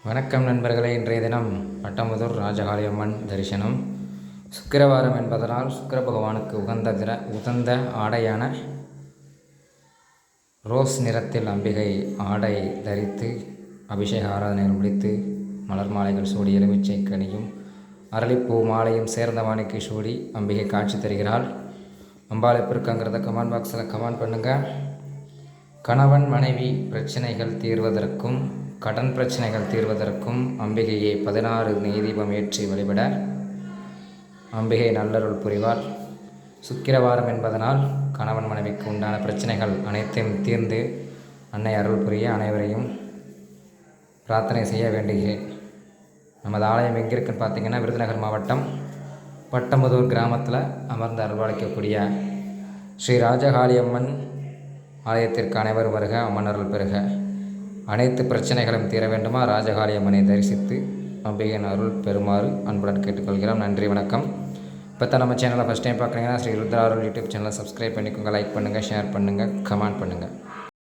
வணக்கம் நண்பர்களே. இன்றைய தினம் பட்டமுதூர் ராஜகாளியம்மன் தரிசனம். சுக்கிரவாரம் என்பதனால் சுக்கிர பகவானுக்கு உகந்த ஆடையான ரோஸ் நிறத்தில் அம்பிகை ஆடை தரித்து அபிஷேக ஆராதனைகள் முடித்து மலர் மாலைகள் சூடி எலுமிச்சை கனியும் அரளிப்பூ மாலையும் சேர்ந்தவானுக்கு சூடி அம்பிகை காட்சி தருகிறாள். அம்பாள் எப்படி இருக்காங்கிறத கமெண்ட் பாக்ஸில் கமெண்ட் பண்ணுங்கள். கணவன் மனைவி பிரச்சனைகள் தீர்வதற்கும் கடன் பிரச்சனைகள் தீர்வதற்கும் அம்பிகையை 16 நெய் தீபம் ஏற்றி வழிபட அம்பிகை நல்லருள் புரிவாள். சுக்கிரவாரம் என்பதனால் கணவன் மனைவிக்கு உண்டான பிரச்சனைகள் அனைத்தையும் தீர்ந்து அன்னை அருள் புரிய அனைவரையும் பிரார்த்தனை செய்ய வேண்டுகிறேன். நமது ஆலயம் எங்கே இருக்குன்னு பார்த்தீங்கன்னா, விருதுநகர் மாவட்டம் பட்டமுதூர் கிராமத்தில் அமர்ந்து அருள்வாளிக்கக்கூடிய ஸ்ரீ ராஜகாளியம்மன் ஆலயத்திற்கு அனைவரும் வருக, அம்மன் அருள் பெறுக. அனைத்து பிரச்சனைகளும் தீர வேண்டுமா? ராஜகாளியம்மனை தரிசித்து அம்பிகையின் அருள் பெறுமாறு அன்புடன் கேட்டுக்கொள்கிறோம். நன்றி, வணக்கம். இப்போ தான் நம்ம சேனலை ஃபஸ்ட் டைம் பார்க்குறீங்கன்னா ஸ்ரீ ருத்ரா அருள் யூடியூப் சேனலை சப்ஸ்கிரைப் பண்ணிக்கோங்க, லைக் பண்ணுங்கள், ஷேர் பண்ணுங்கள், கமெண்ட் பண்ணுங்கள்.